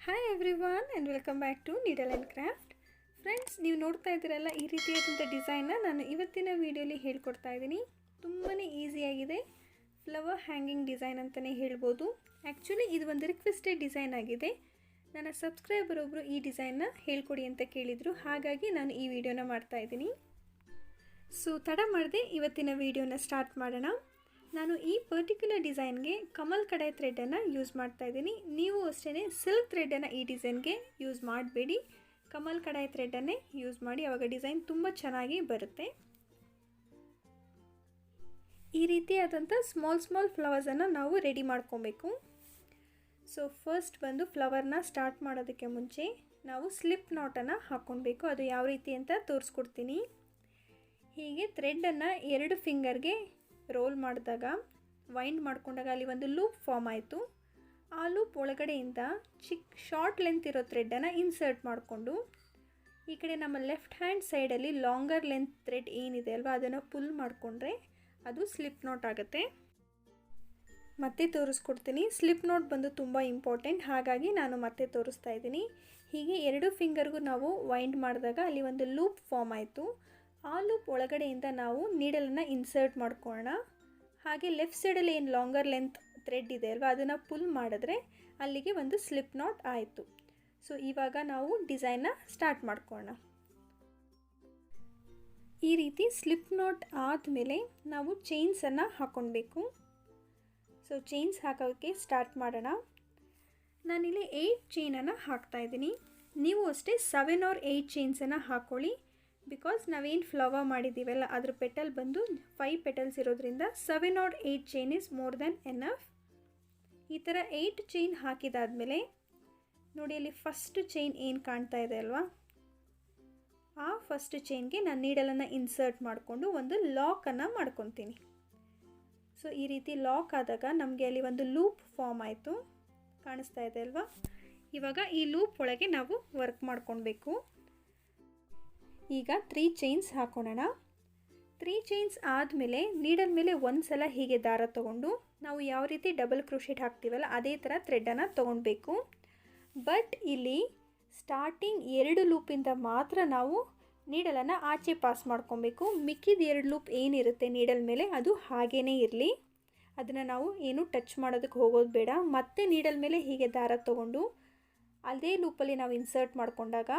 Hi everyone and welcome back to needle and craft. Friends, ನೀವು ನೋಡ್ತಾ ಇದ್ದೀರಲ್ಲ ಈ ರೀತಿಯಾದಂಥ ಡಿಸೈನ್ನ ನಾನು ಇವತ್ತಿನ ವೀಡಿಯೋಲಿ ಹೇಳ್ಕೊಡ್ತಾ ಇದ್ದೀನಿ. ತುಂಬಾ ಈಸಿಯಾಗಿದೆ. ಫ್ಲವರ್ ಹ್ಯಾಂಗಿಂಗ್ ಡಿಸೈನ್ ಅಂತಲೇ ಹೇಳ್ಬೋದು. ಆ್ಯಕ್ಚುಲಿ ಇದು ಒಂದು ರಿಕ್ವೆಸ್ಟೆಡ್ ಡಿಸೈನ್ ಆಗಿದೆ. ನನ್ನ ಸಬ್ಸ್ಕ್ರೈಬರ್ ಒಬ್ಬರು ಈ ಡಿಸೈನ್ನ ಹೇಳ್ಕೊಡಿ ಅಂತ ಕೇಳಿದರು, ಹಾಗಾಗಿ ನಾನು ಈ ವಿಡಿಯೋನ ಮಾಡ್ತಾಯಿದ್ದೀನಿ. ಸೊ ತಡ ಮಾಡದೆ ಇವತ್ತಿನ ವಿಡಿಯೋನ ಸ್ಟಾರ್ಟ್ ಮಾಡೋಣ. ನಾನು ಈ ಪರ್ಟಿಕ್ಯುಲರ್ ಡಿಸೈನ್ಗೆ ಕಮಲ್ ಕಡಾಯಿ ಥ್ರೆಡನ್ನು ಯೂಸ್ ಮಾಡ್ತಾಯಿದ್ದೀನಿ. ನೀವು ಅಷ್ಟೇ ಸಿಲ್ಕ್ ಥ್ರೆಡನ್ನು ಈ ಡಿಸೈನ್ಗೆ ಯೂಸ್ ಮಾಡಬೇಡಿ, ಕಮಲ್ ಕಡಾಯಿ ಥ್ರೆಡನ್ನೇ ಯೂಸ್ ಮಾಡಿ, ಆವಾಗ ಡಿಸೈನ್ ತುಂಬ ಚೆನ್ನಾಗಿ ಬರುತ್ತೆ. ಈ ರೀತಿಯಾದಂಥ ಸ್ಮಾಲ್ ಫ್ಲವರ್ಸನ್ನು ನಾವು ರೆಡಿ ಮಾಡ್ಕೊಬೇಕು. ಸೊ ಫಸ್ಟ್ ಬಂದು ಫ್ಲವರ್ನ ಸ್ಟಾರ್ಟ್ ಮಾಡೋದಕ್ಕೆ ಮುಂಚೆ ನಾವು ಸ್ಲಿಪ್ ನಾಟನ್ನು ಹಾಕ್ಕೊಳ್ಬೇಕು. ಅದು ಯಾವ ರೀತಿ ಅಂತ ತೋರಿಸ್ಕೊಡ್ತೀನಿ. ಹೀಗೆ ಥ್ರೆಡನ್ನು 2 ಫಿಂಗರ್ಗೆ ರೋಲ್ ಮಾಡಿದಾಗ, ವೈಂಡ್ ಮಾಡಿಕೊಂಡಾಗ ಅಲ್ಲಿ ಒಂದು ಲೂಪ್ ಫಾರ್ಮ್ ಆಯಿತು. ಆ ಲೂಪ್ ಒಳಗಡೆಯಿಂದ ಶಾರ್ಟ್ ಲೆಂತ್ ಇರೋ ಥ್ರೆಡನ್ನು ಇನ್ಸರ್ಟ್ ಮಾಡಿಕೊಂಡು ಈ ಕಡೆ ನಮ್ಮ ಲೆಫ್ಟ್ ಹ್ಯಾಂಡ್ ಸೈಡಲ್ಲಿ ಲಾಂಗರ್ ಲೆಂತ್ ಥ್ರೆಡ್ ಏನಿದೆ ಅಲ್ವಾ, ಅದನ್ನು ಪುಲ್ ಮಾಡಿಕೊಂಡ್ರೆ ಅದು ಸ್ಲಿಪ್ ನಾಟ್ ಆಗುತ್ತೆ. ಮತ್ತೆ ತೋರಿಸ್ಕೊಡ್ತೀನಿ. ಸ್ಲಿಪ್ ನಾಟ್ ಬಂದು ತುಂಬ ಇಂಪಾರ್ಟೆಂಟ್, ಹಾಗಾಗಿ ನಾನು ಮತ್ತೆ ತೋರಿಸ್ತಾ ಇದ್ದೀನಿ. ಹೀಗೆ 2 ಫಿಂಗರ್ಗೂ ನಾವು ವೈಂಡ್ ಮಾಡಿದಾಗ ಅಲ್ಲಿ ಒಂದು ಲೂಪ್ ಫಾರ್ಮ್ ಆಯಿತು. ಆ ಲೂಪ್ ಒಳಗಡೆಯಿಂದ ನಾವು ನೀಡಲನ್ನು ಇನ್ಸರ್ಟ್ ಮಾಡ್ಕೊಳ್ಳೋಣ. ಹಾಗೆ ಲೆಫ್ಟ್ ಸೈಡಲ್ಲಿ ಏನು ಲಾಂಗರ್ ಲೆಂತ್ ಥ್ರೆಡ್ ಇದೆ ಅಲ್ವಾ, ಅದನ್ನು ಪುಲ್ ಮಾಡಿದ್ರೆ ಅಲ್ಲಿಗೆ ಒಂದು ಸ್ಲಿಪ್ ನಾಟ್ ಆಯಿತು. ಸೊ ಇವಾಗ ನಾವು ಡಿಸೈನ್ನ ಸ್ಟಾರ್ಟ್ ಮಾಡ್ಕೊಳ್ಳೋಣ. ಈ ರೀತಿ ಸ್ಲಿಪ್ ನಾಟ್ ಆದಮೇಲೆ ನಾವು ಚೈನ್ಸನ್ನು ಹಾಕ್ಕೊಳ್ಬೇಕು. ಸೊ ಚೈನ್ಸ್ ಹಾಕೋಕ್ಕೆ ಸ್ಟಾರ್ಟ್ ಮಾಡೋಣ. ನಾನಿಲ್ಲಿ 8 ಚೈನನ್ನು ಹಾಕ್ತಾಯಿದ್ದೀನಿ. ನೀವು ಅಷ್ಟೇ 7 or 8 ಚೈನ್ಸನ್ನು ಹಾಕ್ಕೊಳ್ಳಿ. ಬಿಕಾಸ್ ನಾವೇನು ಫ್ಲವರ್ ಮಾಡಿದ್ದೀವಲ್ಲ ಅದ್ರ ಪೆಟಲ್ ಬಂದು 5 ಪೆಟಲ್ಸ್ ಇರೋದ್ರಿಂದ 7 or 8 chain is more than enough. ಈ ಥರ 8 ಚೈನ್ ಹಾಕಿದಾದಮೇಲೆ ನೋಡಿ, ಅಲ್ಲಿ ಫಸ್ಟ್ ಚೈನ್ ಏನು ಕಾಣ್ತಾ ಇದೆ ಅಲ್ವಾ, ಆ ಫಸ್ಟ್ ಚೈನ್ಗೆ ನಾನು ನೀಡಲನ್ನು ಇನ್ಸರ್ಟ್ ಮಾಡಿಕೊಂಡು ಒಂದು ಲಾಕನ್ನು ಮಾಡ್ಕೊತೀನಿ. ಸೊ ಈ ರೀತಿ ಲಾಕ್ ಆದಾಗ ನಮಗೆ ಅಲ್ಲಿ ಒಂದು ಲೂಪ್ ಫಾರ್ಮ್ ಆಯಿತು, ಕಾಣಿಸ್ತಾ ಇದೆ ಅಲ್ವಾ. ಇವಾಗ ಈ ಲೂಪ್ ಒಳಗೆ ನಾವು ವರ್ಕ್ ಮಾಡ್ಕೊಳ್ಬೇಕು. ಈಗ 3 ಚೈನ್ಸ್ ಹಾಕೋಣ. 3 ಚೈನ್ಸ್ ಆದಮೇಲೆ ನೀಡಲ್ ಮೇಲೆ ಒಂದು ಸಲ ಹೀಗೆ ದಾರ ತೊಗೊಂಡು ನಾವು ಯಾವ ರೀತಿ ಡಬಲ್ ಕ್ರೋಶೆಟ್ ಹಾಕ್ತೀವಲ್ಲ ಅದೇ ಥರ ಥ್ರೆಡನ್ನು ತೊಗೊಳ್ಬೇಕು. ಬಟ್ ಇಲ್ಲಿ ಸ್ಟಾರ್ಟಿಂಗ್ 2 ಲೂಪಿಂದ ಮಾತ್ರ ನಾವು ನೀಡಲನ್ನು ಆಚೆ ಪಾಸ್ ಮಾಡ್ಕೊಬೇಕು. ಮಿಕ್ಕಿದ 2 ಲೂಪ್ ಏನಿರುತ್ತೆ ನೀಡಲ್ ಮೇಲೆ ಅದು ಹಾಗೇ ಇರಲಿ, ಅದನ್ನು ನಾವು ಏನು ಟಚ್ ಮಾಡೋದಕ್ಕೆ ಹೋಗೋದು ಬೇಡ. ಮತ್ತೆ ನೀಡಲ್ ಮೇಲೆ ಹೀಗೆ ದಾರ ತೊಗೊಂಡು ಅದೇ ಲೂಪಲ್ಲಿ ನಾವು ಇನ್ಸರ್ಟ್ ಮಾಡಿಕೊಂಡಾಗ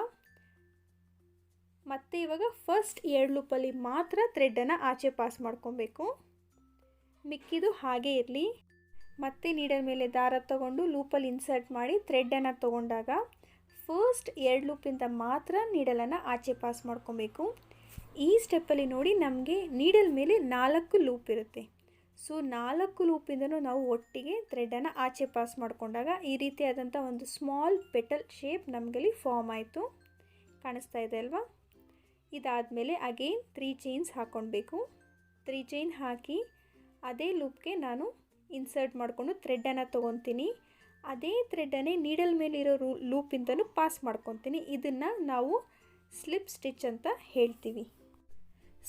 ಮತ್ತೆ ಇವಾಗ ಫಸ್ಟ್ 2 ಲೂಪಲ್ಲಿ ಮಾತ್ರ ಥ್ರೆಡನ್ನು ಆಚೆ ಪಾಸ್ ಮಾಡ್ಕೊಬೇಕು, ಮಿಕ್ಕಿದು ಹಾಗೇ ಇರಲಿ. ಮತ್ತೆ ನೀಡಲ್ ಮೇಲೆ ದಾರ ತೊಗೊಂಡು ಲೂಪಲ್ಲಿ ಇನ್ಸರ್ಟ್ ಮಾಡಿ ಥ್ರೆಡನ್ನು ತೊಗೊಂಡಾಗ ಫಸ್ಟ್ 2 ಲೂಪಿಂದ ಮಾತ್ರ ನೀಡಲನ್ನು ಆಚೆ ಪಾಸ್ ಮಾಡ್ಕೊಬೇಕು. ಈ ಸ್ಟೆಪ್ಪಲ್ಲಿ ನೋಡಿ ನಮಗೆ ನೀಡಲ್ ಮೇಲೆ 4 ಲೂಪ್ ಇರುತ್ತೆ. ಸೊ 4 ಲೂಪಿಂದನೂ ನಾವು ಒಟ್ಟಿಗೆ ಥ್ರೆಡನ್ನು ಆಚೆ ಪಾಸ್ ಮಾಡಿಕೊಂಡಾಗ ಈ ರೀತಿಯಾದಂಥ ಒಂದು ಸ್ಮಾಲ್ ಪೆಟಲ್ ಶೇಪ್ ನಮಗಲ್ಲಿ ಫಾರ್ಮ್ ಆಯಿತು, ಕಾಣಿಸ್ತಾ ಇದೆ ಅಲ್ವಾ. ಇದಾದಮೇಲೆ ಅಗೇನ್ 3 ಚೈನ್ಸ್ ಹಾಕ್ಕೊಳ್ಬೇಕು. 3 ಚೈನ್ ಹಾಕಿ ಅದೇ ಲೂಪ್ಗೆ ನಾನು ಇನ್ಸರ್ಟ್ ಮಾಡಿಕೊಂಡು ಥ್ರೆಡನ್ನು ತೊಗೊತೀನಿ. ಅದೇ ಥ್ರೆಡನ್ನೇ ನೀಡಲ್ ಮೇಲಿರೋ ಲೂಪಿಂದನೂ ಪಾಸ್ ಮಾಡ್ಕೊತೀನಿ. ಇದನ್ನು ನಾವು ಸ್ಲಿಪ್ ಸ್ಟಿಚ್ ಅಂತ ಹೇಳ್ತೀವಿ.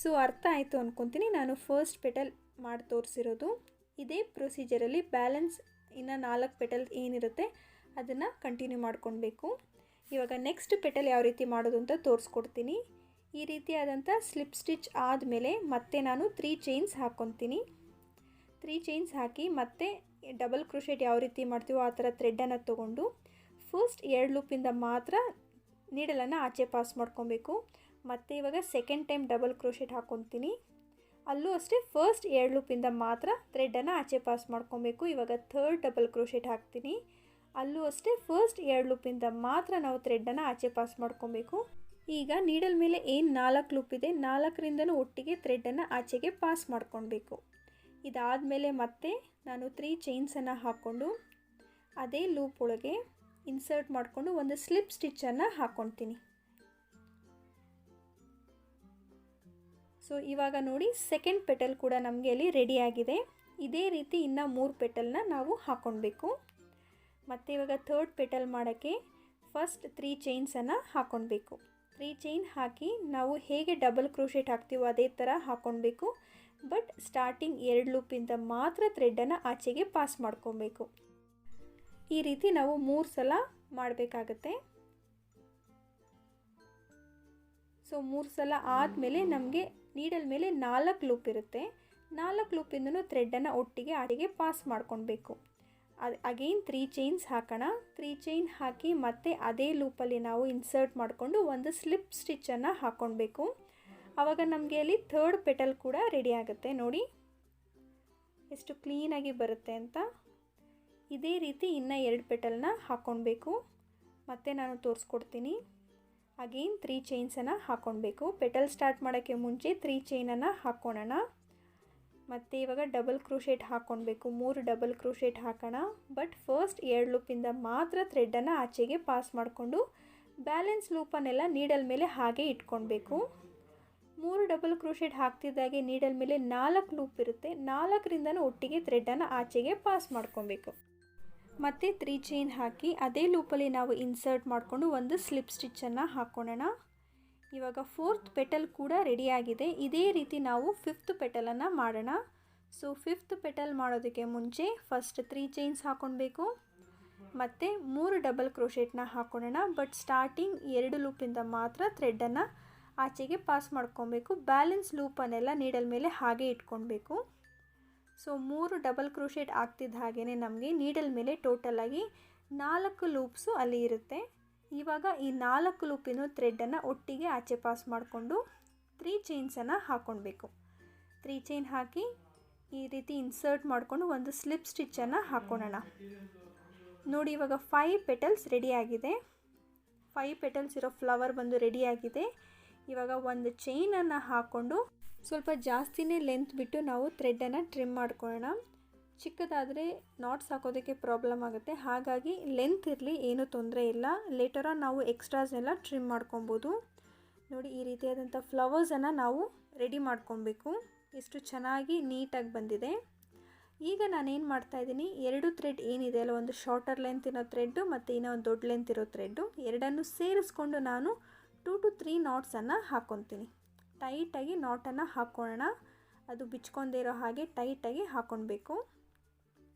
ಸೊ ಅರ್ಥ ಆಯಿತು ಅಂದ್ಕೊತೀನಿ. ನಾನು ಫಸ್ಟ್ ಪೆಟಲ್ ಮಾಡಿ ತೋರಿಸಿರೋದು. ಇದೇ ಪ್ರೊಸೀಜರಲ್ಲಿ ಬ್ಯಾಲೆನ್ಸ್ ಇನ್ನು 4 ಪೆಟಲ್ ಏನಿರುತ್ತೆ ಅದನ್ನು ಕಂಟಿನ್ಯೂ ಮಾಡ್ಕೊಳ್ಬೇಕು. ಇವಾಗ ನೆಕ್ಸ್ಟ್ ಪೆಟಲ್ ಯಾವ ರೀತಿ ಮಾಡೋದು ಅಂತ ತೋರಿಸ್ಕೊಡ್ತೀನಿ. ಈ ರೀತಿಯಾದಂಥ ಸ್ಲಿಪ್ ಸ್ಟಿಚ್ ಆದಮೇಲೆ ಮತ್ತೆ ನಾನು 3 ಚೈನ್ಸ್ ಹಾಕ್ಕೊತೀನಿ. 3 ಚೈನ್ಸ್ ಹಾಕಿ ಮತ್ತೆ ಡಬಲ್ ಕ್ರೋಶೆಟ್ ಯಾವ ರೀತಿ ಮಾಡ್ತೀವೋ ಆ ಥರ ಥ್ರೆಡನ್ನು ತೊಗೊಂಡು ಫಸ್ಟ್ 2 ಲೂಪಿಂದ ಮಾತ್ರ ನೀಡಲನ್ನು ಆಚೆ ಪಾಸ್ ಮಾಡ್ಕೊಬೇಕು. ಮತ್ತು ಇವಾಗ ಸೆಕೆಂಡ್ ಟೈಮ್ ಡಬಲ್ ಕ್ರೋಶೆಟ್ ಹಾಕ್ಕೊತೀನಿ. ಅಲ್ಲೂ ಅಷ್ಟೇ ಫಸ್ಟ್ 2 ಲೂಪಿಂದ ಮಾತ್ರ ಥ್ರೆಡನ್ನು ಆಚೆ ಪಾಸ್ ಮಾಡ್ಕೊಬೇಕು. ಇವಾಗ ಥರ್ಡ್ ಡಬಲ್ ಕ್ರೋಶೆಟ್ ಹಾಕ್ತೀನಿ. ಅಲ್ಲೂ ಅಷ್ಟೇ ಫಸ್ಟ್ 2 ಲೂಪಿಂದ ಮಾತ್ರ ನಾವು ಥ್ರೆಡನ್ನು ಆಚೆ ಪಾಸ್ ಮಾಡ್ಕೊಬೇಕು. ಈಗ ನೀಡಲ್ ಮೇಲೆ ಏನು 4 ಲೂಪ್ ಇದೆ 4ರಿಂದನೂ ಒಟ್ಟಿಗೆ ಥ್ರೆಡನ್ನು ಆಚೆಗೆ ಪಾಸ್ ಮಾಡ್ಕೊಳ್ಬೇಕು. ಇದಾದಮೇಲೆ ಮತ್ತೆ ನಾನು 3 ಚೈನ್ಸನ್ನು ಹಾಕ್ಕೊಂಡು ಅದೇ ಲೂಪ್ ಒಳಗೆ ಇನ್ಸರ್ಟ್ ಮಾಡಿಕೊಂಡು ಒಂದು ಸ್ಲಿಪ್ ಸ್ಟಿಚ್ಚನ್ನು ಹಾಕ್ಕೊಳ್ತೀನಿ. ಸೊ ಇವಾಗ ನೋಡಿ ಸೆಕೆಂಡ್ ಪೆಟಲ್ ಕೂಡ ನಮಗೆ ಅಲ್ಲಿ ರೆಡಿಯಾಗಿದೆ. ಇದೇ ರೀತಿ ಇನ್ನು 3 ಪೆಟಲ್ನ ನಾವು ಹಾಕ್ಕೊಳ್ಬೇಕು. ಮತ್ತು ಇವಾಗ ಥರ್ಡ್ ಪೆಟಲ್ ಮಾಡೋಕ್ಕೆ ಫಸ್ಟ್ 3 ಚೈನ್ಸನ್ನು ಹಾಕ್ಕೊಳ್ಬೇಕು. 3 ಚೈನ್ ಹಾಕಿ ನಾವು ಹೇಗೆ ಡಬಲ್ ಕ್ರೋಶೆಟ್ ಹಾಕ್ತೀವೋ ಅದೇ ಥರ ಹಾಕ್ಕೊಳ್ಬೇಕು. ಬಟ್ ಸ್ಟಾರ್ಟಿಂಗ್ 2 ಲೂಪಿಂದ ಮಾತ್ರ ಥ್ರೆಡನ್ನು ಆಚೆಗೆ ಪಾಸ್ ಮಾಡ್ಕೊಬೇಕು. ಈ ರೀತಿ ನಾವು 3 ಸಲ ಮಾಡಬೇಕಾಗತ್ತೆ. ಸೊ 3 ಸಲ ಆದಮೇಲೆ ನಮಗೆ ನೀಡಲ್ ಮೇಲೆ 4 ಲೂಪ್ ಇರುತ್ತೆ. 4 ಲೂಪಿಂದನೂ ಥ್ರೆಡ್ಡನ್ನು ಒಟ್ಟಿಗೆ ಆಚೆಗೆ ಪಾಸ್ ಮಾಡ್ಕೊಳ್ಬೇಕು. ಅಗೇನ್ 3 ಚೈನ್ಸ್ ಹಾಕೋಣ. 3 ಚೈನ್ ಹಾಕಿ ಮತ್ತೆ ಅದೇ ಲೂಪಲ್ಲಿ ನಾವು ಇನ್ಸರ್ಟ್ ಮಾಡಿಕೊಂಡು ಒಂದು ಸ್ಲಿಪ್ ಸ್ಟಿಚ್ಚನ್ನು ಹಾಕ್ಕೊಳ್ಬೇಕು. ಆವಾಗ ನಮಗೆ ಅಲ್ಲಿ 3rd ಪೆಟಲ್ ಕೂಡ ರೆಡಿ ಆಗುತ್ತೆ. ನೋಡಿ ಎಷ್ಟು ಕ್ಲೀನಾಗಿ ಬರುತ್ತೆ ಅಂತ. ಇದೇ ರೀತಿ ಇನ್ನು 2 ಪೆಟಲ್ನ ಹಾಕ್ಕೊಳ್ಬೇಕು. ಮತ್ತೆ ನಾನು ತೋರಿಸ್ಕೊಡ್ತೀನಿ. ಅಗೇನ್ 3 ಚೈನ್ಸನ್ನು ಹಾಕ್ಕೊಳ್ಬೇಕು. ಪೆಟಲ್ ಸ್ಟಾರ್ಟ್ ಮಾಡೋಕ್ಕೆ ಮುಂಚೆ 3 ಚೈನನ್ನು ಹಾಕ್ಕೊಳ್ಳೋಣ. ಮತ್ತು ಇವಾಗ ಡಬಲ್ ಕ್ರೋಶೆಟ್ ಹಾಕ್ಕೊಳ್ಬೇಕು. 3 ಡಬಲ್ ಕ್ರೋಶೆಟ್ ಹಾಕೋಣ. ಬಟ್ ಫಸ್ಟ್ 2 ಲೂಪಿಂದ ಮಾತ್ರ ಥ್ರೆಡ್ಡನ್ನು ಆಚೆಗೆ ಪಾಸ್ ಮಾಡಿಕೊಂಡು ಬ್ಯಾಲೆನ್ಸ್ ಲೂಪನ್ನೆಲ್ಲ ನೀಡಲ್ ಮೇಲೆ ಹಾಗೆ ಇಟ್ಕೊಳ್ಬೇಕು. 3 ಡಬಲ್ ಕ್ರೋಶೆಟ್ ಹಾಕ್ತಿದ್ದಾಗೆ ನೀಡಲ್ ಮೇಲೆ 4 ಲೂಪ್ ಇರುತ್ತೆ. 4ರಿಂದನೂ ಒಟ್ಟಿಗೆ ಥ್ರೆಡ್ಡನ್ನು ಆಚೆಗೆ ಪಾಸ್ ಮಾಡ್ಕೊಬೇಕು. ಮತ್ತು 3 ಚೈನ್ ಹಾಕಿ ಅದೇ ಲೂಪಲ್ಲಿ ನಾವು ಇನ್ಸರ್ಟ್ ಮಾಡಿಕೊಂಡು ಒಂದು ಸ್ಲಿಪ್ ಸ್ಟಿಚ್ಚನ್ನು ಹಾಕ್ಕೊಳ್ಳೋಣ. ಇವಾಗ 4th ಪೆಟಲ್ ಕೂಡ ರೆಡಿಯಾಗಿದೆ. ಇದೇ ರೀತಿ ನಾವು 5th ಪೆಟಲನ್ನು ಮಾಡೋಣ. ಸೊ 5th ಪೆಟಲ್ ಮಾಡೋದಕ್ಕೆ ಮುಂಚೆ ಫಸ್ಟ್ 3 ಚೈನ್ಸ್ ಹಾಕ್ಕೊಳ್ಬೇಕು. ಮತ್ತು 3 ಡಬಲ್ ಕ್ರೋಶೆಟ್ನ ಹಾಕ್ಕೊಳ್ಳೋಣ. ಬಟ್ ಸ್ಟಾರ್ಟಿಂಗ್ 2 ಲೂಪಿಂದ ಮಾತ್ರ ಥ್ರೆಡ್ಡನ್ನು ಆಚೆಗೆ ಪಾಸ್ ಮಾಡ್ಕೊಬೇಕು. ಬ್ಯಾಲೆನ್ಸ್ ಲೂಪನ್ನೆಲ್ಲ ನೀಡಲ್ ಮೇಲೆ ಹಾಗೆ ಇಟ್ಕೊಳ್ಬೇಕು. ಸೊ 3 ಡಬಲ್ ಕ್ರೋಶೆಟ್ ಆಗ್ತಿದ್ದ ಹಾಗೇ ನಮಗೆ ನೀಡಲ್ ಮೇಲೆ ಟೋಟಲಾಗಿ 4 ಲೂಪ್ಸು ಅಲ್ಲಿ ಇರುತ್ತೆ. ಇವಾಗ ಈ 4 ಲೂಪಿನ ಥ್ರೆಡ್ಡನ್ನು ಒಟ್ಟಿಗೆ ಆಚೆ ಪಾಸ್ ಮಾಡಿಕೊಂಡು 3 ಚೈನ್ಸನ್ನು ಹಾಕ್ಕೊಳ್ಬೇಕು. 3 ಚೈನ್ ಹಾಕಿ ಈ ರೀತಿ ಇನ್ಸರ್ಟ್ ಮಾಡಿಕೊಂಡು ಒಂದು ಸ್ಲಿಪ್ ಸ್ಟಿಚ್ಚನ್ನು ಹಾಕ್ಕೊಳ್ಳೋಣ. ನೋಡಿ ಇವಾಗ 5 ಪೆಟಲ್ಸ್ ರೆಡಿಯಾಗಿದೆ. 5 ಪೆಟಲ್ಸ್ ಇರೋ ಫ್ಲವರ್ ಬಂದು ರೆಡಿಯಾಗಿದೆ. ಇವಾಗ ಒಂದು ಚೈನನ್ನು ಹಾಕ್ಕೊಂಡು ಸ್ವಲ್ಪ ಜಾಸ್ತಿನೇ ಲೆಂತ್ ಬಿಟ್ಟು ನಾವು ಥ್ರೆಡ್ಡನ್ನು ಟ್ರಿಮ್ ಮಾಡ್ಕೊಳ್ಳೋಣ. ಚಿಕ್ಕದಾದರೆ ನಾಟ್ಸ್ ಹಾಕೋದಕ್ಕೆ ಪ್ರಾಬ್ಲಮ್ ಆಗುತ್ತೆ. ಹಾಗಾಗಿ ಲೆಂತ್ ಇರಲಿ, ಏನೂ ತೊಂದರೆ ಇಲ್ಲ. ಲೇಟರ್ ಆನ್ ನಾವು ಎಕ್ಸ್ಟ್ರಾಸ್ನೆಲ್ಲ ಟ್ರಿಮ್ ಮಾಡ್ಕೊಬೋದು. ನೋಡಿ ಈ ರೀತಿಯಾದಂಥ ಫ್ಲವರ್ಸನ್ನು ನಾವು ರೆಡಿ ಮಾಡ್ಕೊಬೇಕು. ಎಷ್ಟು ಚೆನ್ನಾಗಿ ನೀಟಾಗಿ ಬಂದಿದೆ. ಈಗ ನಾನೇನು ಮಾಡ್ತಾಯಿದ್ದೀನಿ, 2 ಥ್ರೆಡ್ ಏನಿದೆ ಅಲ್ಲ, ಒಂದು ಶಾರ್ಟರ್ ಲೆಂತ್ ಇರೋ ಥ್ರೆಡ್ಡು ಮತ್ತು ಇನ್ನೂ ಒಂದು ದೊಡ್ಡ ಲೆಂತ್ ಇರೋ ಥ್ರೆಡ್ಡು, ಎರಡನ್ನು ಸೇರಿಸ್ಕೊಂಡು ನಾನು 2 to 3 ನಾಟ್ಸನ್ನು ಹಾಕ್ಕೊತೀನಿ. ಟೈಟಾಗಿ ನಾಟನ್ನು ಹಾಕ್ಕೊಳ್ಳೋಣ. ಅದು ಬಿಚ್ಕೊಂಡೇ ಇರೋ ಹಾಗೆ ಟೈಟಾಗಿ ಹಾಕ್ಕೊಳ್ಬೇಕು.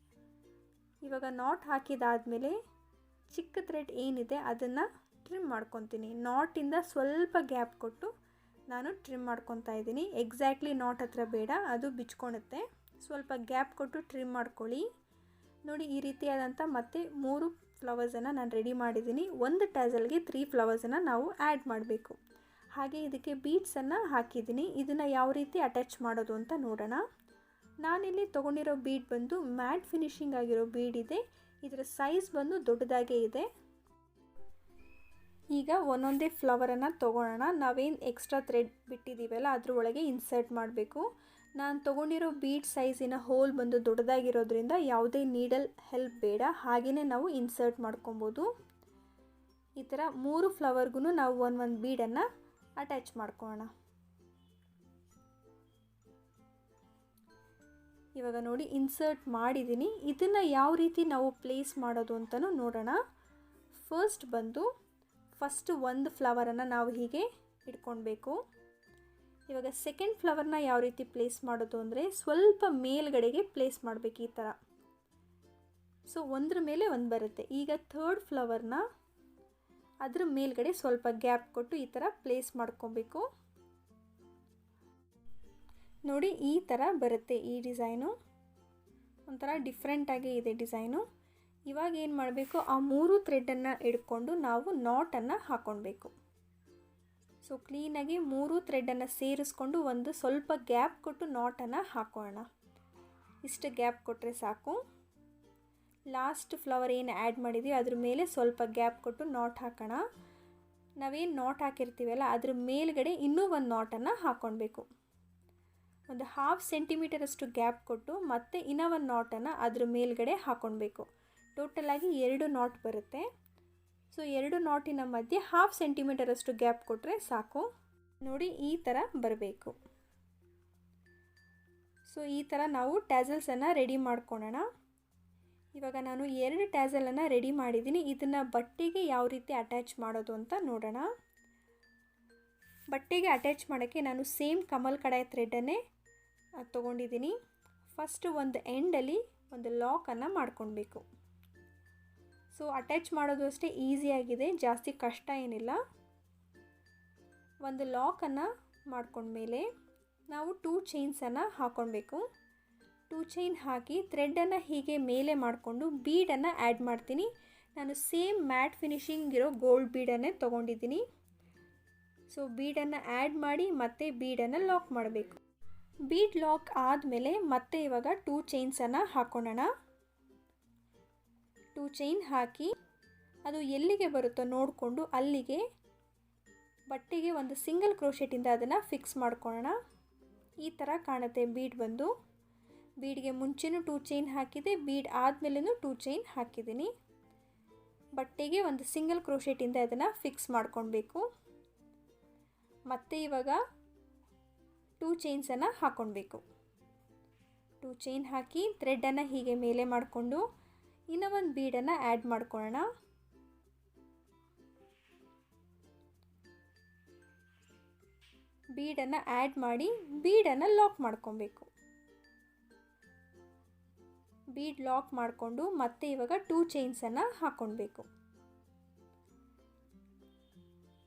ಇವಾಗ ನಾಟ್ ಹಾಕಿದಾದಮೇಲೆ ಚಿಕ್ಕ ಥ್ರೆಡ್ ಏನಿದೆ ಅದನ್ನು ಟ್ರಿಮ್ ಮಾಡ್ಕೊತೀನಿ. ನಾಟಿಂದ ಸ್ವಲ್ಪ ಗ್ಯಾಪ್ ಕೊಟ್ಟು ನಾನು ಟ್ರಿಮ್ ಮಾಡ್ಕೊತಾ ಇದ್ದೀನಿ. ಎಕ್ಸಾಕ್ಟ್ಲಿ ನಾಟ್ ಹತ್ರ ಬೇಡ, ಅದು ಬಿಚ್ಕೊಳುತ್ತೆ. ಸ್ವಲ್ಪ ಗ್ಯಾಪ್ ಕೊಟ್ಟು ಟ್ರಿಮ್ ಮಾಡ್ಕೊಳ್ಳಿ. ನೋಡಿ ಈ ರೀತಿಯಾದಂಥ ಮತ್ತೆ 3 ಫ್ಲವರ್ಸನ್ನು ನಾನು ರೆಡಿ ಮಾಡಿದ್ದೀನಿ. ಒಂದು ಟ್ಯಾಸಲ್ಗೆ 3 ಫ್ಲವರ್ಸನ್ನು ನಾವು ಆ್ಯಡ್ ಮಾಡಬೇಕು. ಹಾಗೆ ಇದಕ್ಕೆ ಬೀಡ್ಸನ್ನು ಹಾಕಿದ್ದೀನಿ. ಇದನ್ನು ಯಾವ ರೀತಿ ಅಟ್ಯಾಚ್ ಮಾಡೋದು ಅಂತ ನೋಡೋಣ. ನಾನಿಲ್ಲಿ ತೊಗೊಂಡಿರೋ ಬೀಡ್ ಬಂದು ಮ್ಯಾಟ್ ಫಿನಿಶಿಂಗ್ ಆಗಿರೋ ಬೀಡ್ ಇದೆ. ಇದರ ಸೈಜ್ ಬಂದು ದೊಡ್ಡದಾಗೇ ಇದೆ. ಈಗ ಒಂದೊಂದೇ ಫ್ಲವರನ್ನು ತೊಗೊಳ್ಳೋಣ. ನಾವೇನು ಎಕ್ಸ್ಟ್ರಾ ಥ್ರೆಡ್ ಬಿಟ್ಟಿದ್ದೀವಲ್ಲ ಅದ್ರ ಒಳಗೆ ಇನ್ಸರ್ಟ್ ಮಾಡಬೇಕು. ನಾನು ತೊಗೊಂಡಿರೋ ಬೀಡ್ ಸೈಜಿನ ಹೋಲ್ ಬಂದು ದೊಡ್ಡದಾಗಿರೋದ್ರಿಂದ ಯಾವುದೇ ನೀಡಲ್ ಹೆಲ್ಪ್ ಬೇಡ, ಹಾಗೆಯೇ ನಾವು ಇನ್ಸರ್ಟ್ ಮಾಡ್ಕೊಬೋದು. ಈ ಥರ 3 ಫ್ಲವರ್ಗೂ ನಾವು ಒಂದೊಂದು ಬೀಡನ್ನು ಅಟ್ಯಾಚ್ ಮಾಡ್ಕೊಳ್ಳೋಣ. ಇವಾಗ ನೋಡಿ ಇನ್ಸರ್ಟ್ ಮಾಡಿದ್ದೀನಿ. ಇದನ್ನು ಯಾವ ರೀತಿ ನಾವು ಪ್ಲೇಸ್ ಮಾಡೋದು ಅಂತಲೂ ನೋಡೋಣ. ಫಸ್ಟ್ ಒಂದು ಫ್ಲವರನ್ನು ನಾವು ಹೀಗೆ ಇಟ್ಕೊಳ್ಬೇಕು. ಇವಾಗ ಸೆಕೆಂಡ್ ಫ್ಲವರ್ನ ಯಾವ ರೀತಿ ಪ್ಲೇಸ್ ಮಾಡೋದು ಅಂದರೆ ಸ್ವಲ್ಪ ಮೇಲ್ಗಡೆಗೆ ಪ್ಲೇಸ್ ಮಾಡಬೇಕು ಈ ಥರ. ಸೊ ಒಂದ್ರ ಮೇಲೆ ಒಂದು ಬರುತ್ತೆ. ಈಗ 3rd ಫ್ಲವರ್ನ ಅದ್ರ ಮೇಲ್ಗಡೆ ಸ್ವಲ್ಪ ಗ್ಯಾಪ್ ಕೊಟ್ಟು ಈ ಥರ ಪ್ಲೇಸ್ ಮಾಡ್ಕೊಬೇಕು. ನೋಡಿ ಈ ಥರ ಬರುತ್ತೆ ಈ ಡಿಸೈನು. ಒಂಥರ ಡಿಫ್ರೆಂಟಾಗಿ ಇದೆ ಡಿಸೈನು. ಇವಾಗ ಏನು ಮಾಡಬೇಕು, ಆ 3 ಥ್ರೆಡ್ಡನ್ನು ಹಿಡ್ಕೊಂಡು ನಾವು ನಾಟನ್ನು ಹಾಕ್ಕೊಳ್ಬೇಕು. ಸೊ ಕ್ಲೀನಾಗಿ 3 ಥ್ರೆಡ್ಡನ್ನು ಸೇರಿಸ್ಕೊಂಡು ಒಂದು ಸ್ವಲ್ಪ ಗ್ಯಾಪ್ ಕೊಟ್ಟು ನಾಟನ್ನು ಹಾಕೋಣ. ಇಷ್ಟು ಗ್ಯಾಪ್ ಕೊಟ್ಟರೆ ಸಾಕು. ಲಾಸ್ಟ್ ಫ್ಲವರ್ ಏನು ಆ್ಯಡ್ ಮಾಡಿದ್ದೀವಿ ಅದ್ರ ಮೇಲೆ ಸ್ವಲ್ಪ ಗ್ಯಾಪ್ ಕೊಟ್ಟು ನಾಟ್ ಹಾಕೋಣ. ನಾವೇನು ನಾಟ್ ಹಾಕಿರ್ತೀವಲ್ಲ ಅದ್ರ ಮೇಲ್ಗಡೆ ಇನ್ನೂ ಒಂದು ನಾಟನ್ನು ಹಾಕ್ಕೊಳ್ಬೇಕು. ಒಂದು 1/2 ಸೆಂಟಿಮೀಟರಷ್ಟು ಗ್ಯಾಪ್ ಕೊಟ್ಟು ಮತ್ತೆ ಇನ್ನೂ ಒಂದು ನಾಟನ್ನು ಅದ್ರ ಮೇಲ್ಗಡೆ ಹಾಕ್ಕೊಳ್ಬೇಕು. ಟೋಟಲಾಗಿ 2 ನಾಟ್ ಬರುತ್ತೆ. ಸೊ 2 ನಾಟಿನ ಮಧ್ಯೆ 1/2 ಸೆಂಟಿಮೀಟರಷ್ಟು ಗ್ಯಾಪ್ ಕೊಟ್ಟರೆ ಸಾಕು. ನೋಡಿ ಈ ಥರ ಬರಬೇಕು. ಸೊ ಈ ಥರ ನಾವು ಟ್ಯಾಸಲ್ಸನ್ನು ರೆಡಿ ಮಾಡ್ಕೊಳ್ಳೋಣ. ಇವಾಗ ನಾನು 2 ಟ್ಯಾಸಲನ್ನು ರೆಡಿ ಮಾಡಿದ್ದೀನಿ. ಇದನ್ನು ಬಟ್ಟೆಗೆ ಯಾವ ರೀತಿ ಅಟ್ಯಾಚ್ ಮಾಡೋದು ಅಂತ ನೋಡೋಣ. ಬಟ್ಟೆಗೆ ಅಟ್ಯಾಚ್ ಮಾಡೋಕ್ಕೆ ನಾನು ಸೇಮ್ ಕಮಲ್ ಕಡಾಯಿ ಥ್ರೆಡ್ಡನ್ನೇ ತೊಗೊಂಡಿದ್ದೀನಿ. ಫಸ್ಟ್ ಒಂದು ಎಂಡಲ್ಲಿ ಒಂದು ಲಾಕನ್ನು ಮಾಡ್ಕೊಳ್ಬೇಕು. ಸೊ ಅಟ್ಯಾಚ್ ಮಾಡೋದು ಅಷ್ಟೇ ಈಸಿಯಾಗಿದೆ, ಜಾಸ್ತಿ ಕಷ್ಟ ಏನಿಲ್ಲ. ಒಂದು ಲಾಕನ್ನು ಮಾಡ್ಕೊಂಡ್ಮೇಲೆ ನಾವು 2 ಚೈನ್ಸನ್ನು ಹಾಕ್ಕೊಳ್ಬೇಕು. 2 ಚೈನ್ ಹಾಕಿ ಥ್ರೆಡನ್ನು ಹೀಗೆ ಮೇಲೆ ಮಾಡಿಕೊಂಡು ಬೀಡನ್ನು ಆ್ಯಡ್ ಮಾಡ್ತೀನಿ. ನಾನು ಸೇಮ್ ಮ್ಯಾಟ್ ಫಿನಿಶಿಂಗ್ ಇರೋ ಗೋಲ್ಡ್ ಬೀಡನ್ನೇ ತೊಗೊಂಡಿದ್ದೀನಿ. ಸೊ ಬೀಡನ್ನು ಆ್ಯಡ್ ಮಾಡಿ ಮತ್ತೆ ಬೀಡನ್ನು ಲಾಕ್ ಮಾಡಬೇಕು. ಬೀಡ್ ಲಾಕ್ ಆದಮೇಲೆ ಮತ್ತೆ ಇವಾಗ 2 ಚೈನ್ಸನ್ನು ಹಾಕ್ಕೊಳ್ಳೋಣ. 2 ಚೈನ್ ಹಾಕಿ ಅದು ಎಲ್ಲಿಗೆ ಬರುತ್ತೋ ನೋಡಿಕೊಂಡು ಅಲ್ಲಿಗೆ ಬಟ್ಟೆಗೆ ಒಂದು ಸಿಂಗಲ್ ಕ್ರೋಶೆಟಿಂದ ಅದನ್ನು ಫಿಕ್ಸ್ ಮಾಡ್ಕೊಳ್ಳೋಣ. ಈ ಥರ ಕಾಣುತ್ತೆ ಬೀಡ್ ಬಂದು. ಬೀಡ್ಗೆ ಮುಂಚೆನೂ 2 ಚೈನ್ ಹಾಕಿದೆ, ಬೀಡ್ ಆದಮೇಲೂ 2 ಚೈನ್ ಹಾಕಿದ್ದೀನಿ. ಬಟ್ಟೆಗೆ ಒಂದು ಸಿಂಗಲ್ ಕ್ರೋಶೆಟಿಂದ ಅದನ್ನು ಫಿಕ್ಸ್ ಮಾಡ್ಕೊಳ್ಬೇಕು. ಮತ್ತು ಇವಾಗ 2 ಚೈನ್ಸನ್ನು ಹಾಕ್ಕೊಳ್ಬೇಕು. 2 ಚೈನ್ ಹಾಕಿ ಥ್ರೆಡನ್ನು ಹೀಗೆ ಮೇಲೆ ಮಾಡಿಕೊಂಡು ಇನ್ನೂ ಒಂದು ಬೀಡನ್ನು ಆ್ಯಡ್ ಮಾಡ್ಕೊಳ್ಳೋಣ. ಬೀಡನ್ನು ಆ್ಯಡ್ ಮಾಡಿ ಬೀಡನ್ನು ಲಾಕ್ ಮಾಡ್ಕೊಬೇಕು. ಬೀಡ್ ಲಾಕ್ ಮಾಡಿಕೊಂಡು ಮತ್ತೆ ಇವಾಗ 2 ಚೈನ್ಸನ್ನು ಹಾಕ್ಕೊಳ್ಬೇಕು.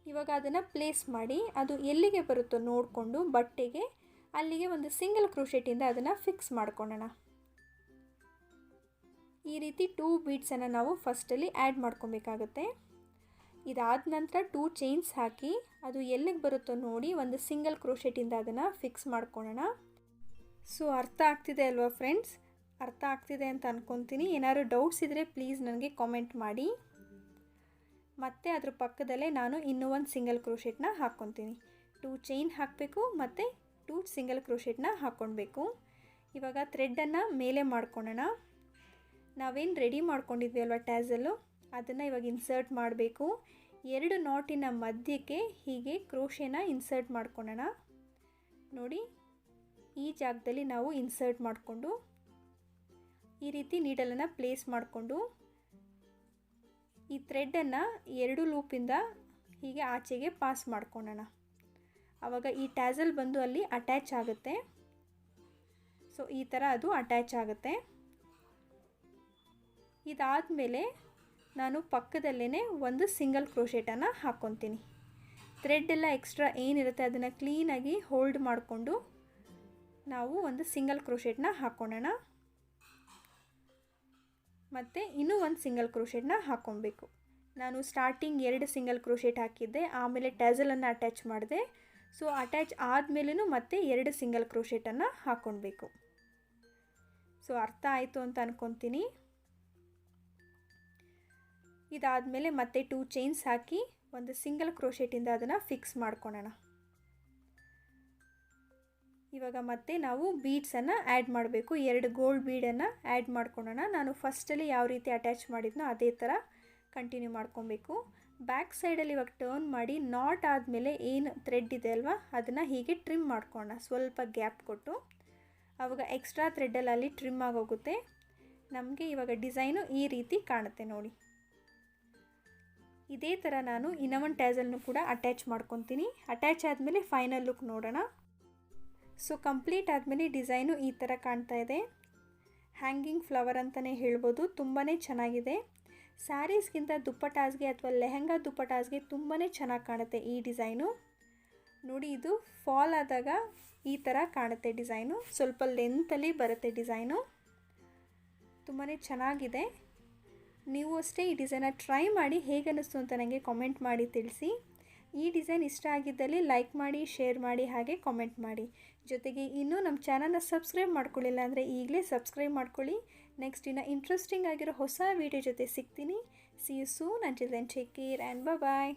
ಇವಾಗ ಅದನ್ನು ಪ್ಲೇಸ್ ಮಾಡಿ ಅದು ಎಲ್ಲಿಗೆ ಬರುತ್ತೋ ನೋಡಿಕೊಂಡು ಬಟ್ಟೆಗೆ ಅಲ್ಲಿಗೆ ಒಂದು ಸಿಂಗಲ್ ಕ್ರೋಶೆಟಿಂದ ಅದನ್ನು ಫಿಕ್ಸ್ ಮಾಡ್ಕೊಳ್ಳೋಣ. ಈ ರೀತಿ 2 ಬೀಡ್ಸನ್ನು ನಾವು ಫಸ್ಟಲ್ಲಿ ಆ್ಯಡ್ ಮಾಡ್ಕೊಬೇಕಾಗುತ್ತೆ. ಇದಾದ ನಂತರ 2 ಚೈನ್ಸ್ ಹಾಕಿ ಅದು ಎಲ್ಲಿಗೆ ಬರುತ್ತೋ ನೋಡಿ ಒಂದು ಸಿಂಗಲ್ ಕ್ರೋಶೆಟಿಂದ ಅದನ್ನು ಫಿಕ್ಸ್ ಮಾಡ್ಕೊಳ್ಳೋಣ. ಸೊ ಅರ್ಥ ಆಗ್ತಿದೆ ಅಲ್ವಾ ಫ್ರೆಂಡ್ಸ್? ಅರ್ಥ ಆಗ್ತಿದೆ ಅಂತ ಅಂದ್ಕೊತೀನಿ. ಏನಾದ್ರು ಡೌಟ್ಸ್ ಇದ್ದರೆ ಪ್ಲೀಸ್ ನನಗೆ ಕಾಮೆಂಟ್ ಮಾಡಿ. ಮತ್ತು ಅದ್ರ ಪಕ್ಕದಲ್ಲೇ ನಾನು ಇನ್ನೂ ಒಂದು ಸಿಂಗಲ್ ಕ್ರೋಶೆಟ್ನ ಹಾಕ್ಕೊತೀನಿ. 2 ಚೈನ್ ಹಾಕಬೇಕು ಮತ್ತು 2 ಸಿಂಗಲ್ ಕ್ರೋಶೆಟ್ನ ಹಾಕ್ಕೊಳ್ಬೇಕು. ಇವಾಗ ಥ್ರೆಡನ್ನು ಮೇಲೆ ಮಾಡ್ಕೊಳ್ಳೋಣ. ನಾವೇನು ರೆಡಿ ಮಾಡ್ಕೊಂಡಿದ್ವಿ ಅಲ್ವಾ ಟ್ಯಾಸಲ್ಲು, ಅದನ್ನು ಇವಾಗ ಇನ್ಸರ್ಟ್ ಮಾಡಬೇಕು. 2 ನಾಟಿನ ಮಧ್ಯಕ್ಕೆ ಹೀಗೆ ಕ್ರೋಶೆನ ಇನ್ಸರ್ಟ್ ಮಾಡ್ಕೊಳ್ಳೋಣ. ನೋಡಿ, ಈ ಜಾಗದಲ್ಲಿ ನಾವು ಇನ್ಸರ್ಟ್ ಮಾಡಿಕೊಂಡು ಈ ರೀತಿ ನೀಡಲನ್ನು ಪ್ಲೇಸ್ ಮಾಡಿಕೊಂಡು ಈ ಥ್ರೆಡನ್ನು 2 ಲೂಪಿಂದ ಹೀಗೆ ಆಚೆಗೆ ಪಾಸ್ ಮಾಡ್ಕೊಳ್ಳೋಣ. ಆವಾಗ ಈ ಟ್ಯಾಸಲ್ ಬಂದು ಅಲ್ಲಿ ಅಟ್ಯಾಚ್ ಆಗುತ್ತೆ. ಸೊ ಈ ಥರ ಅದು ಅಟ್ಯಾಚ್ ಆಗುತ್ತೆ. ಇದಾದಮೇಲೆ ನಾನು ಪಕ್ಕದಲ್ಲೇ ಒಂದು ಸಿಂಗಲ್ ಕ್ರೋಶೆಟನ್ನು ಹಾಕ್ಕೊತೀನಿ. ಥ್ರೆಡ್ ಎಲ್ಲ ಎಕ್ಸ್ಟ್ರಾ ಏನಿರುತ್ತೆ ಅದನ್ನು ಕ್ಲೀನಾಗಿ ಹೋಲ್ಡ್ ಮಾಡಿಕೊಂಡು ನಾವು ಒಂದು ಸಿಂಗಲ್ ಕ್ರೋಶೆಟ್ನ ಹಾಕ್ಕೊಳ್ಳೋಣ. ಮತ್ತು ಇನ್ನೂ ಒಂದು ಸಿಂಗಲ್ ಕ್ರೋಶೆಟ್ನ ಹಾಕ್ಕೊಬೇಕು. ನಾನು ಸ್ಟಾರ್ಟಿಂಗ್ 2 ಸಿಂಗಲ್ ಕ್ರೋಶೆಟ್ ಹಾಕಿದ್ದೆ, ಆಮೇಲೆ ಟ್ಯಾಸಲನ್ನು ಅಟ್ಯಾಚ್ ಮಾಡಿದೆ. ಸೊ ಅಟ್ಯಾಚ್ ಆದಮೇಲೂ ಮತ್ತೆ 2 ಸಿಂಗಲ್ ಕ್ರೋಶೆಟನ್ನು ಹಾಕ್ಕೊಳ್ಬೇಕು. ಸೊ ಅರ್ಥ ಆಯಿತು ಅಂತ ಅಂದ್ಕೊತೀನಿ. ಇದಾದಮೇಲೆ ಮತ್ತೆ 2 ಚೈನ್ಸ್ ಹಾಕಿ ಒಂದು ಸಿಂಗಲ್ ಕ್ರೋಶೆಟಿಂದ ಅದನ್ನು ಫಿಕ್ಸ್ ಮಾಡ್ಕೊಳ್ಳೋಣ. ಇವಾಗ ಮತ್ತೆ ನಾವು ಬೀಡ್ಸನ್ನು ಆ್ಯಡ್ ಮಾಡಬೇಕು. 2 ಗೋಲ್ಡ್ ಬೀಡನ್ನು ಆ್ಯಡ್ ಮಾಡ್ಕೊಳ್ಳೋಣ. ನಾನು ಫಸ್ಟಲ್ಲಿ ಯಾವ ರೀತಿ ಅಟ್ಯಾಚ್ ಮಾಡಿದ್ನೋ ಅದೇ ಥರ ಕಂಟಿನ್ಯೂ ಮಾಡ್ಕೊಬೇಕು. ಬ್ಯಾಕ್ ಸೈಡಲ್ಲಿ ಇವಾಗ ಟರ್ನ್ ಮಾಡಿ ನಾಟ್ ಆದಮೇಲೆ ಏನು ಥ್ರೆಡ್ ಇದೆ ಅಲ್ವಾ ಅದನ್ನು ಹೀಗೆ ಟ್ರಿಮ್ ಮಾಡ್ಕೊಳ್ಳೋಣ. ಸ್ವಲ್ಪ ಗ್ಯಾಪ್ ಕೊಟ್ಟು ಆವಾಗ ಎಕ್ಸ್ಟ್ರಾ ಥ್ರೆಡ್ಡಲ್ಲಿ ಅಲ್ಲಿ ಟ್ರಿಮ್ ಆಗೋಗುತ್ತೆ. ನಮಗೆ ಇವಾಗ ಡಿಸೈನು ಈ ರೀತಿ ಕಾಣುತ್ತೆ ನೋಡಿ. ಇದೇ ಥರ ನಾನು ಇನ್ನೊಂದು ಟ್ಯಾಸಲ್ನು ಕೂಡ ಅಟ್ಯಾಚ್ ಮಾಡ್ಕೊತೀನಿ. ಅಟ್ಯಾಚ್ ಆದಮೇಲೆ ಫೈನಲ್ ಲುಕ್ ನೋಡೋಣ. ಸೊ ಕಂಪ್ಲೀಟ್ ಆದಮೇಲೆ ಡಿಸೈನು ಈ ಥರ ಕಾಣ್ತಾ ಇದೆ. ಹ್ಯಾಂಗಿಂಗ್ ಫ್ಲವರ್ ಅಂತಲೇ ಹೇಳ್ಬೋದು. ತುಂಬಾ ಚೆನ್ನಾಗಿದೆ. ಸ್ಯಾರೀಸ್ಗಿಂತ ದುಪ್ಪಟಾಸ್ಗೆ ಅಥವಾ ಲೆಹಂಗಾ ದುಪ್ಪಟಾಸ್ಗೆ ತುಂಬಾ ಚೆನ್ನಾಗಿ ಕಾಣುತ್ತೆ ಈ ಡಿಸೈನು. ನೋಡಿ, ಇದು ಫಾಲ್ ಆದಾಗ ಈ ಥರ ಕಾಣುತ್ತೆ ಡಿಸೈನು. ಸ್ವಲ್ಪ ಲೆಂತಲ್ಲಿ ಬರುತ್ತೆ ಡಿಸೈನು. ತುಂಬಾ ಚೆನ್ನಾಗಿದೆ. ನೀವು ಅಷ್ಟೇ ಈ ಡಿಸೈನ ಟ್ರೈ ಮಾಡಿ ಹೇಗೆ ಅನ್ನಿಸ್ತು ಅಂತ ನನಗೆ ಕಾಮೆಂಟ್ ಮಾಡಿ ತಿಳಿಸಿ. ಈ ಡಿಸೈನ್ ಇಷ್ಟ ಆಗಿದ್ದಲ್ಲಿ ಲೈಕ್ ಮಾಡಿ, ಶೇರ್ ಮಾಡಿ, ಹಾಗೆ ಕಾಮೆಂಟ್ ಮಾಡಿ. ಜೊತೆಗೆ ಇನ್ನೂ ನಮ್ಮ ಚಾನಲ್ನ ಸಬ್ಸ್ಕ್ರೈಬ್ ಮಾಡ್ಕೊಳ್ಳಿಲ್ಲ ಅಂದರೆ ಈಗಲೇ ಸಬ್ಸ್ಕ್ರೈಬ್ ಮಾಡ್ಕೊಳ್ಳಿ. ನೆಕ್ಸ್ಟ್ ಇನ್ನು ಇಂಟ್ರೆಸ್ಟಿಂಗ್ ಆಗಿರೋ ಹೊಸ ವೀಡಿಯೋ ಜೊತೆ ಸಿಗ್ತೀನಿ. See you soon. Until then take care and bye.